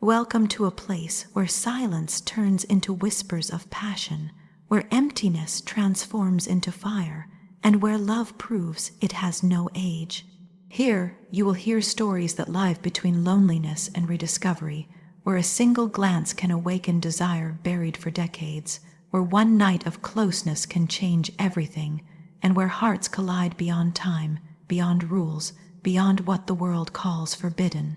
Welcome to a place where silence turns into whispers of passion, where emptiness transforms into fire, and where love proves it has no age. Here, you will hear stories that live between loneliness and rediscovery, where a single glance can awaken desire buried for decades, where one night of closeness can change everything, and where hearts collide beyond time, beyond rules, beyond what the world calls forbidden.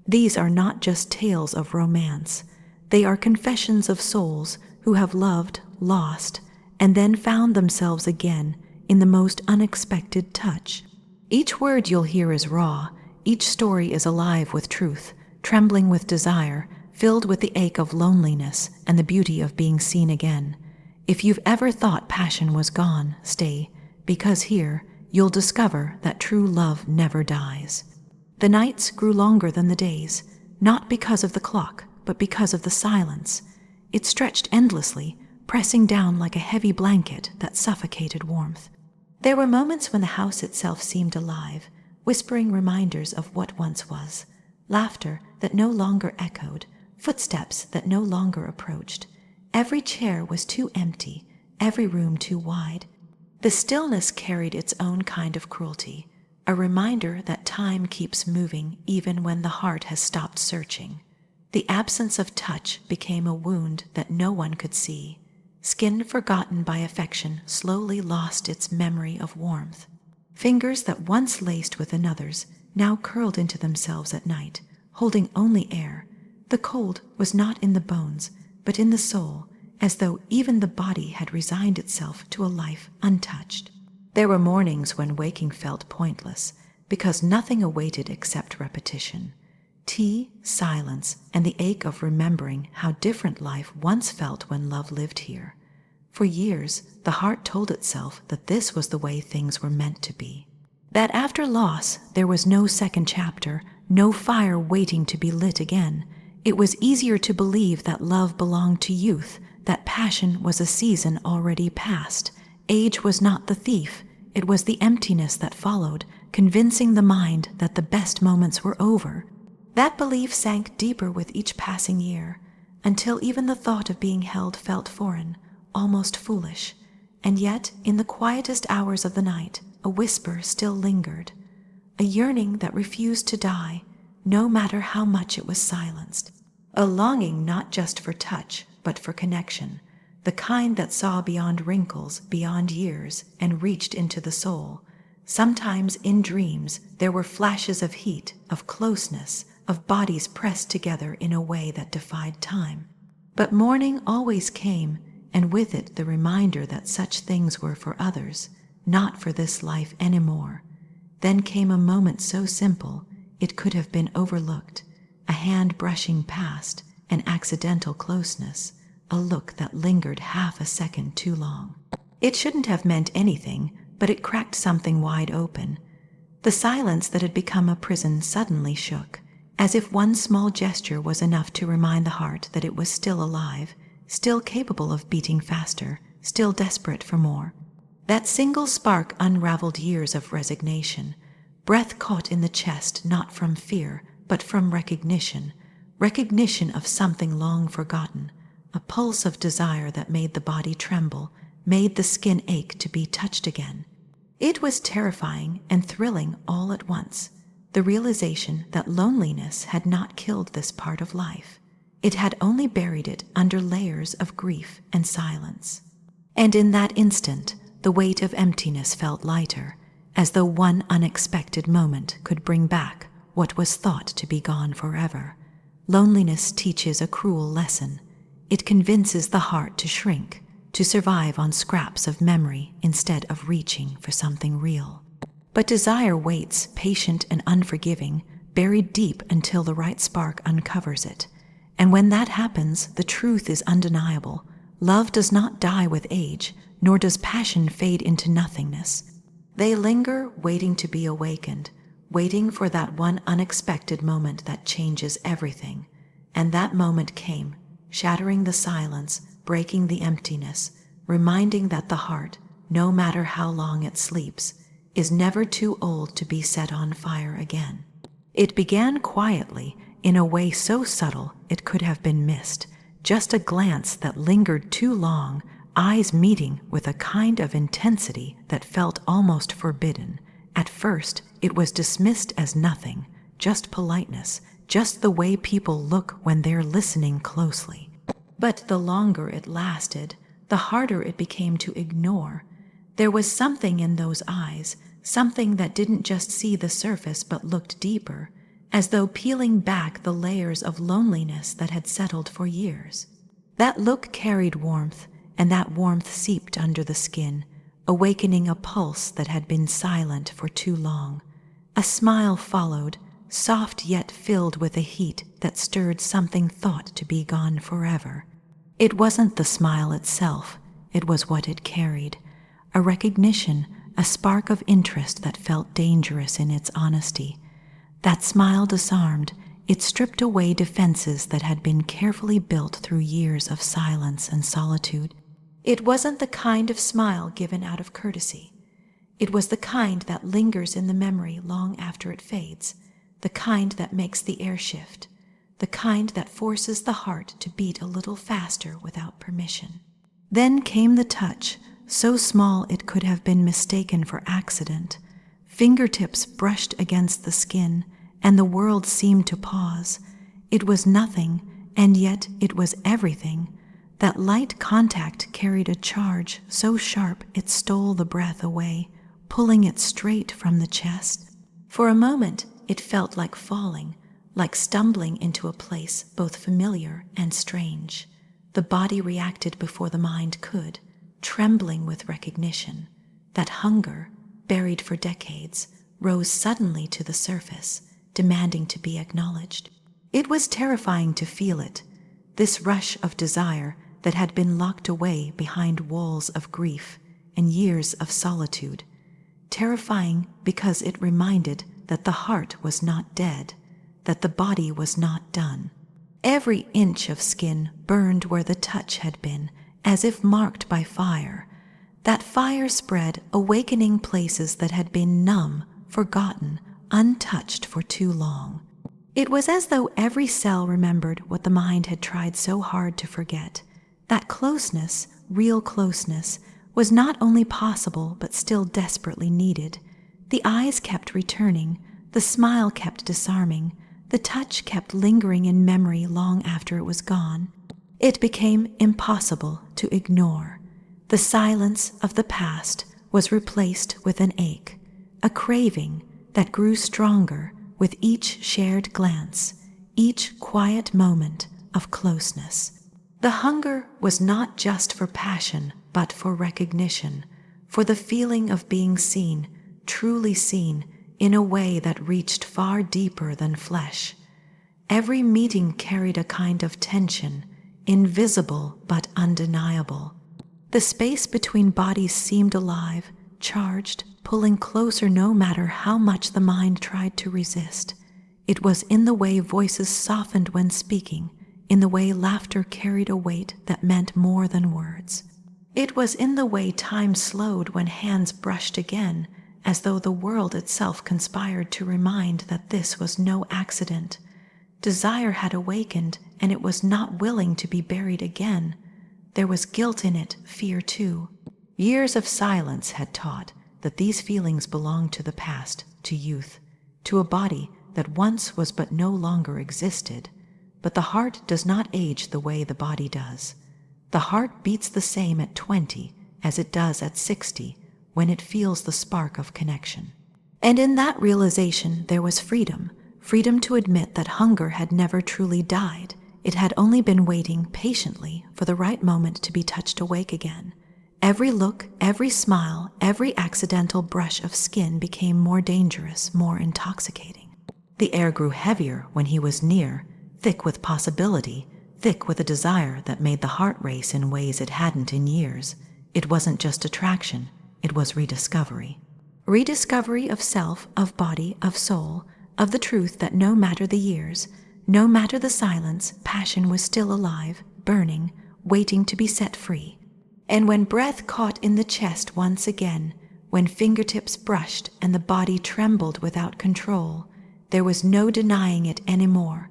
These are not just tales of romance. They are confessions of souls who have loved, lost, and then found themselves again in the most unexpected touch. Each word you'll hear is raw. Each story is alive with truth, trembling with desire, filled with the ache of loneliness and the beauty of being seen again. If you've ever thought passion was gone, stay, because here you'll discover that true love never dies. The nights grew longer than the days, not because of the clock, but because of the silence. It stretched endlessly, pressing down like a heavy blanket that suffocated warmth. There were moments when the house itself seemed alive, whispering reminders of what once was, laughter that no longer echoed, footsteps that no longer approached. Every chair was too empty, every room too wide. The stillness carried its own kind of cruelty, a reminder that time keeps moving even when the heart has stopped searching. The absence of touch became a wound that no one could see. Skin forgotten by affection slowly lost its memory of warmth. Fingers that once laced with another's now curled into themselves at night, holding only air. The cold was not in the bones, but in the soul, as though even the body had resigned itself to a life untouched. There were mornings when waking felt pointless, because nothing awaited except repetition. Tea, silence, and the ache of remembering how different life once felt when love lived here. For years, the heart told itself that this was the way things were meant to be. That after loss, there was no second chapter, no fire waiting to be lit again. It was easier to believe that love belonged to youth, that passion was a season already past. Age was not the thief, it was the emptiness that followed, convincing the mind that the best moments were over. That belief sank deeper with each passing year, until even the thought of being held felt foreign, almost foolish. And yet, in the quietest hours of the night, a whisper still lingered, a yearning that refused to die, no matter how much it was silenced. A longing not just for touch, but for connection, the kind that saw beyond wrinkles, beyond years, and reached into the soul. Sometimes in dreams there were flashes of heat, of closeness, of bodies pressed together in a way that defied time. But morning always came, and with it the reminder that such things were for others, not for this life anymore. Then came a moment so simple it could have been overlooked, a hand brushing past, an accidental closeness, a look that lingered half a second too long. It shouldn't have meant anything, but it cracked something wide open. The silence that had become a prison suddenly shook, as if one small gesture was enough to remind the heart that it was still alive, still capable of beating faster, still desperate for more. That single spark unraveled years of resignation, breath caught in the chest not from fear, but from recognition of something long forgotten, a pulse of desire that made the body tremble, made the skin ache to be touched again. It was terrifying and thrilling all at once, the realization that loneliness had not killed this part of life. It had only buried it under layers of grief and silence. And in that instant, the weight of emptiness felt lighter, as though one unexpected moment could bring back what was thought to be gone forever. Loneliness teaches a cruel lesson. It convinces the heart to shrink, to survive on scraps of memory instead of reaching for something real. But desire waits, patient and unforgiving, buried deep until the right spark uncovers it. And when that happens, the truth is undeniable. Love does not die with age, nor does passion fade into nothingness. They linger, waiting to be awakened, waiting for that one unexpected moment that changes everything. And that moment came, shattering the silence, breaking the emptiness, reminding that the heart, no matter how long it sleeps, is never too old to be set on fire again. It began quietly, in a way so subtle it could have been missed, just a glance that lingered too long, eyes meeting with a kind of intensity that felt almost forbidden. At first, it was dismissed as nothing, just politeness, just the way people look when they're listening closely. But the longer it lasted, the harder it became to ignore. There was something in those eyes, something that didn't just see the surface but looked deeper, as though peeling back the layers of loneliness that had settled for years. That look carried warmth, and that warmth seeped under the skin, awakening a pulse that had been silent for too long. A smile followed, soft yet filled with a heat that stirred something thought to be gone forever. It wasn't the smile itself, it was what it carried. A recognition, a spark of interest that felt dangerous in its honesty. That smile disarmed, it stripped away defenses that had been carefully built through years of silence and solitude. It wasn't the kind of smile given out of courtesy. It was the kind that lingers in the memory long after it fades, the kind that makes the air shift, the kind that forces the heart to beat a little faster without permission. Then came the touch, so small it could have been mistaken for accident. Fingertips brushed against the skin, and the world seemed to pause. It was nothing, and yet it was everything. That light contact carried a charge so sharp it stole the breath away, pulling it straight from the chest. For a moment, it felt like falling, like stumbling into a place both familiar and strange. The body reacted before the mind could, trembling with recognition. That hunger, buried for decades, rose suddenly to the surface, demanding to be acknowledged. It was terrifying to feel it, this rush of desire that had been locked away behind walls of grief and years of solitude. Terrifying because it reminded that the heart was not dead, that the body was not done. Every inch of skin burned where the touch had been, as if marked by fire. That fire spread, awakening places that had been numb, forgotten, untouched for too long. It was as though every cell remembered what the mind had tried so hard to forget. That closeness, real closeness, was not only possible but still desperately needed. The eyes kept returning, the smile kept disarming, the touch kept lingering in memory long after it was gone. It became impossible to ignore. The silence of the past was replaced with an ache, a craving that grew stronger with each shared glance, each quiet moment of closeness. The hunger was not just for passion, but for recognition, for the feeling of being seen, truly seen, in a way that reached far deeper than flesh. Every meeting carried a kind of tension, invisible but undeniable. The space between bodies seemed alive, charged, pulling closer no matter how much the mind tried to resist. It was in the way voices softened when speaking, in the way laughter carried a weight that meant more than words. It was in the way time slowed when hands brushed again, as though the world itself conspired to remind that this was no accident. Desire had awakened, and it was not willing to be buried again. There was guilt in it, fear too. Years of silence had taught that these feelings belonged to the past, to youth, to a body that once was but no longer existed. But the heart does not age the way the body does. The heart beats the same at 20 as it does at 60 when it feels the spark of connection. And in that realization there was freedom, freedom to admit that hunger had never truly died. It had only been waiting patiently for the right moment to be touched awake again. Every look, every smile, every accidental brush of skin became more dangerous, more intoxicating. The air grew heavier when he was near, thick with possibility, thick with a desire that made the heart race in ways it hadn't in years. It wasn't just attraction, it was rediscovery. Rediscovery of self, of body, of soul, of the truth that no matter the years, no matter the silence, passion was still alive, burning, waiting to be set free. And when breath caught in the chest once again, when fingertips brushed and the body trembled without control, there was no denying it anymore.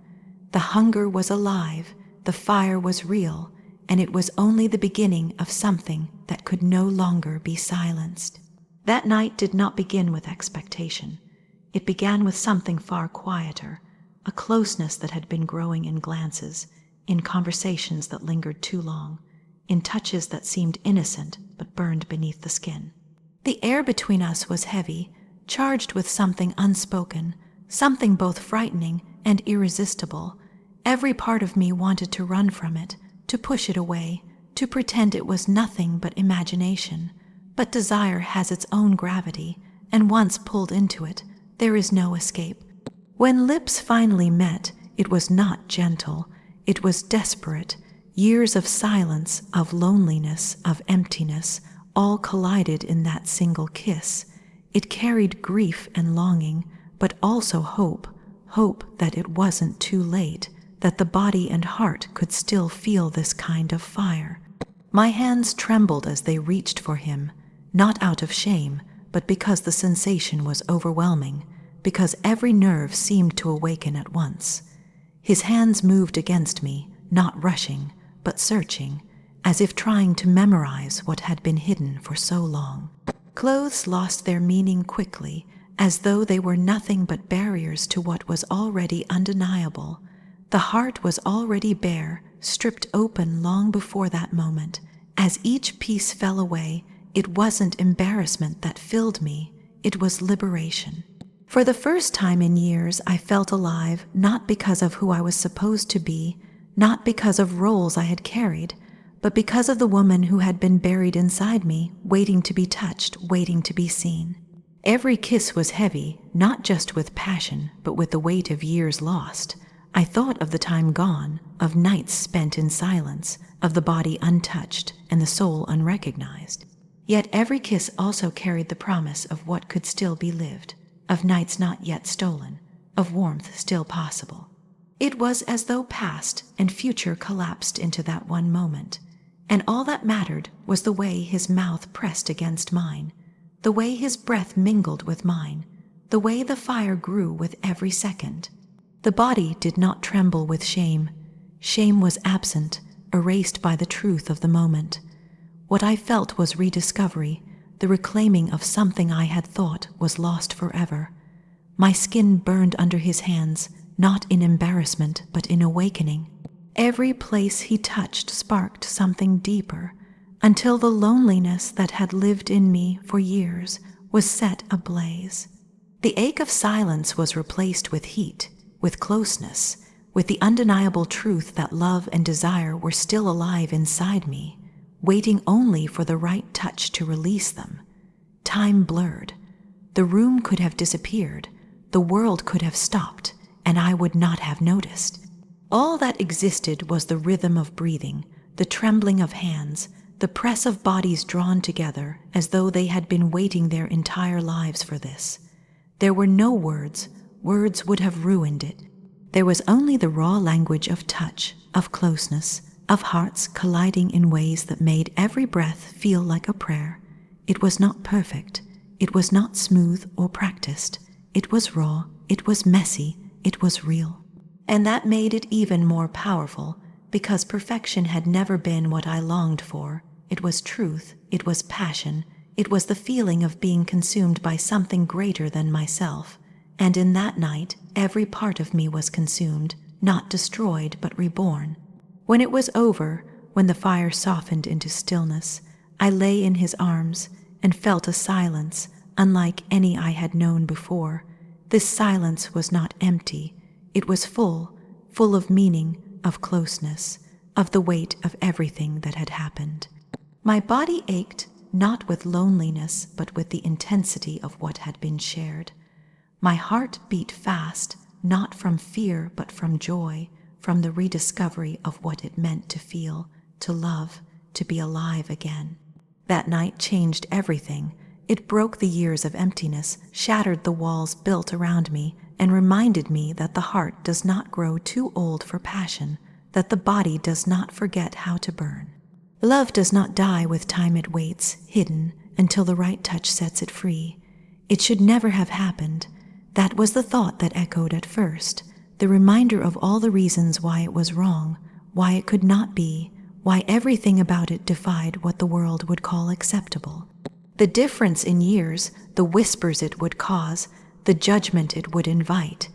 The hunger was alive, the fire was real, and it was only the beginning of something that could no longer be silenced. That night did not begin with expectation. It began with something far quieter, a closeness that had been growing in glances, in conversations that lingered too long, in touches that seemed innocent but burned beneath the skin. The air between us was heavy, charged with something unspoken, something both frightening and irresistible. Every part of me wanted to run from it, to push it away, to pretend it was nothing but imagination. But desire has its own gravity, and once pulled into it, there is no escape. When lips finally met, it was not gentle, it was desperate. Years of silence, of loneliness, of emptiness, all collided in that single kiss. It carried grief and longing, but also hope that it wasn't too late, that the body and heart could still feel this kind of fire. My hands trembled as they reached for him, not out of shame, but because the sensation was overwhelming, because every nerve seemed to awaken at once. His hands moved against me, not rushing, but searching, as if trying to memorize what had been hidden for so long. Clothes lost their meaning quickly, as though they were nothing but barriers to what was already undeniable. The heart was already bare, stripped open long before that moment. As each piece fell away, it wasn't embarrassment that filled me, it was liberation. For the first time in years, I felt alive, not because of who I was supposed to be, not because of roles I had carried, but because of the woman who had been buried inside me, waiting to be touched, waiting to be seen. Every kiss was heavy, not just with passion, but with the weight of years lost. I thought of the time gone, of nights spent in silence, of the body untouched and the soul unrecognized. Yet every kiss also carried the promise of what could still be lived, of nights not yet stolen, of warmth still possible. It was as though past and future collapsed into that one moment, and all that mattered was the way his mouth pressed against mine, the way his breath mingled with mine, the way the fire grew with every second. The body did not tremble with shame. Shame was absent, erased by the truth of the moment. What I felt was rediscovery, the reclaiming of something I had thought was lost forever. My skin burned under his hands, not in embarrassment, but in awakening. Every place he touched sparked something deeper, until the loneliness that had lived in me for years was set ablaze. The ache of silence was replaced with heat, with closeness, with the undeniable truth that love and desire were still alive inside me, waiting only for the right touch to release them. Time blurred. The room could have disappeared, the world could have stopped, and I would not have noticed. All that existed was the rhythm of breathing, the trembling of hands, the press of bodies drawn together as though they had been waiting their entire lives for this. There were no words. Words would have ruined it. There was only the raw language of touch, of closeness, of hearts colliding in ways that made every breath feel like a prayer. It was not perfect. It was not smooth or practiced. It was raw. It was messy. It was real. And that made it even more powerful, because perfection had never been what I longed for. It was truth. It was passion. It was the feeling of being consumed by something greater than myself. And in that night, every part of me was consumed, not destroyed, but reborn. When it was over, when the fire softened into stillness, I lay in his arms and felt a silence unlike any I had known before. This silence was not empty. It was full of meaning, of closeness, of the weight of everything that had happened. My body ached, not with loneliness, but with the intensity of what had been shared. My heart beat fast, not from fear, but from joy, from the rediscovery of what it meant to feel, to love, to be alive again. That night changed everything. It broke the years of emptiness, shattered the walls built around me, and reminded me that the heart does not grow too old for passion, that the body does not forget how to burn. Love does not die with time. It waits, hidden, until the right touch sets it free. It should never have happened. That was the thought that echoed at first, the reminder of all the reasons why it was wrong, why it could not be, why everything about it defied what the world would call acceptable. The difference in years, the whispers it would cause, the judgment it would invite.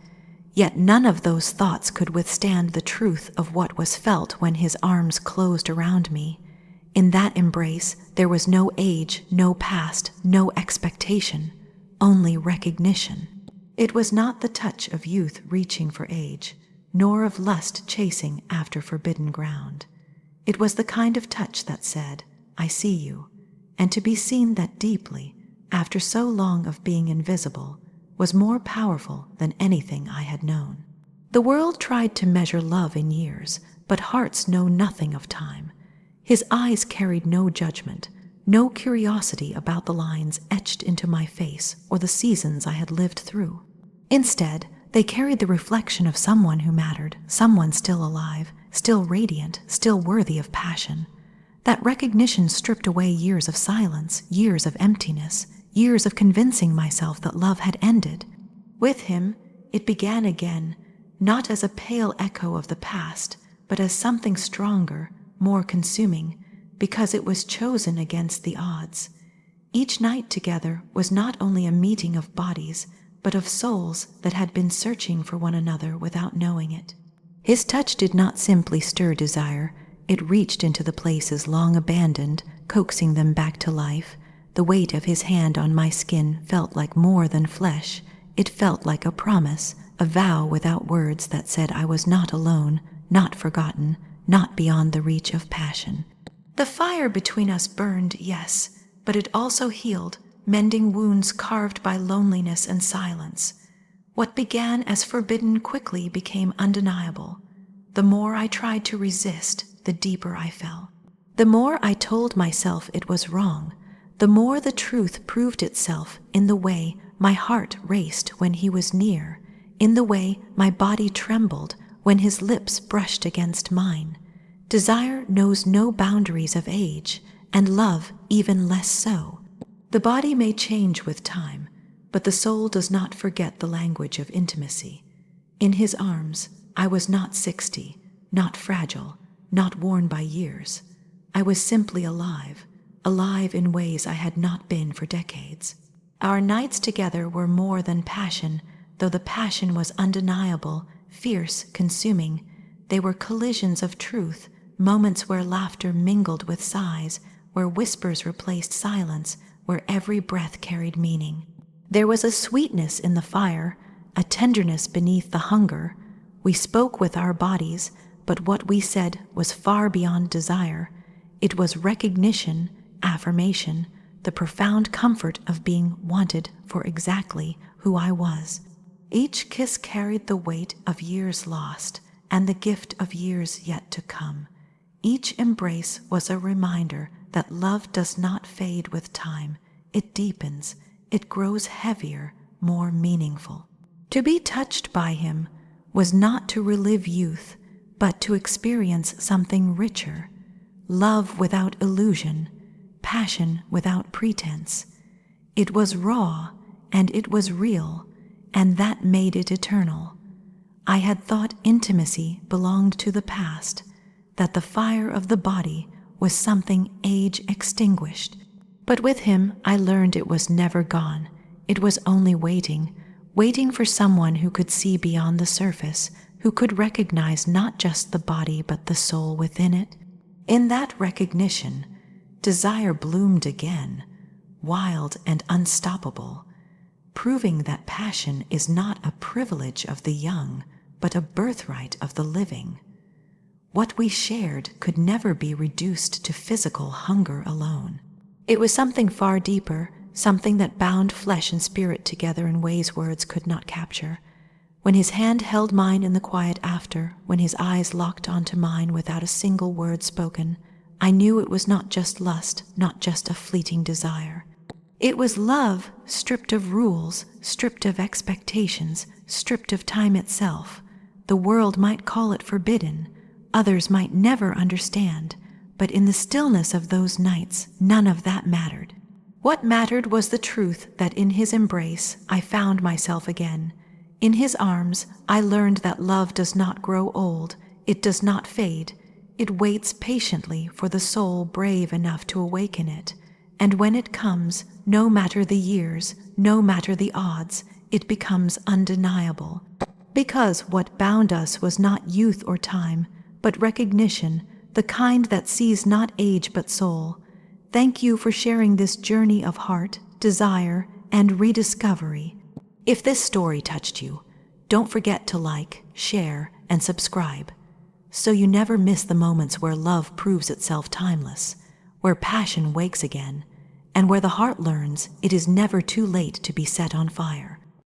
Yet none of those thoughts could withstand the truth of what was felt when his arms closed around me. In that embrace, there was no age, no past, no expectation, only recognition. It was not the touch of youth reaching for age, nor of lust chasing after forbidden ground. It was the kind of touch that said, "I see you," and to be seen that deeply, after so long of being invisible, was more powerful than anything I had known. The world tried to measure love in years, but hearts know nothing of time. His eyes carried no judgment, no curiosity about the lines etched into my face or the seasons I had lived through. Instead, they carried the reflection of someone who mattered, someone still alive, still radiant, still worthy of passion. That recognition stripped away years of silence, years of emptiness, years of convincing myself that love had ended. With him, it began again, not as a pale echo of the past, but as something stronger, more consuming, because it was chosen against the odds. Each night together was not only a meeting of bodies, but of souls that had been searching for one another without knowing it. His touch did not simply stir desire, it reached into the places long abandoned, coaxing them back to life. The weight of his hand on my skin felt like more than flesh. It felt like a promise, a vow without words that said I was not alone, not forgotten, not beyond the reach of passion. The fire between us burned, yes, but it also healed, mending wounds carved by loneliness and silence. What began as forbidden quickly became undeniable. The more I tried to resist, the deeper I fell. The more I told myself it was wrong, the more the truth proved itself in the way my heart raced when he was near, in the way my body trembled when his lips brushed against mine. Desire knows no boundaries of age, and love even less so. The body may change with time, but the soul does not forget the language of intimacy. In his arms, I was not 60, not fragile, not worn by years. I was simply alive, alive in ways I had not been for decades. Our nights together were more than passion, though the passion was undeniable, fierce, consuming. They were collisions of truth, moments where laughter mingled with sighs, where whispers replaced silence, where every breath carried meaning. There was a sweetness in the fire, a tenderness beneath the hunger. We spoke with our bodies, but what we said was far beyond desire. It was recognition, affirmation, the profound comfort of being wanted for exactly who I was. Each kiss carried the weight of years lost and the gift of years yet to come. Each embrace was a reminder that love does not fade with time. It deepens, it grows heavier, more meaningful. To be touched by him was not to relive youth, but to experience something richer. Love without illusion, passion without pretense. It was raw, and it was real, and that made it eternal. I had thought intimacy belonged to the past, that the fire of the body was something age extinguished. But with him, I learned it was never gone. It was only waiting for someone who could see beyond the surface, who could recognize not just the body but the soul within it. In that recognition, desire bloomed again, wild and unstoppable, proving that passion is not a privilege of the young, but a birthright of the living. What we shared could never be reduced to physical hunger alone. It was something far deeper, something that bound flesh and spirit together in ways words could not capture. When his hand held mine in the quiet after, when his eyes locked onto mine without a single word spoken, I knew it was not just lust, not just a fleeting desire. It was love, stripped of rules, stripped of expectations, stripped of time itself. The world might call it forbidden, others might never understand, but in the stillness of those nights, none of that mattered. What mattered was the truth that in his embrace I found myself again. In his arms, I learned that love does not grow old, it does not fade. It waits patiently for the soul brave enough to awaken it. And when it comes, no matter the years, no matter the odds, it becomes undeniable. Because what bound us was not youth or time, but recognition, the kind that sees not age but soul. Thank you for sharing this journey of heart, desire, and rediscovery. If this story touched you, don't forget to like, share, and subscribe, so you never miss the moments where love proves itself timeless, where passion wakes again, and where the heart learns it is never too late to be set on fire.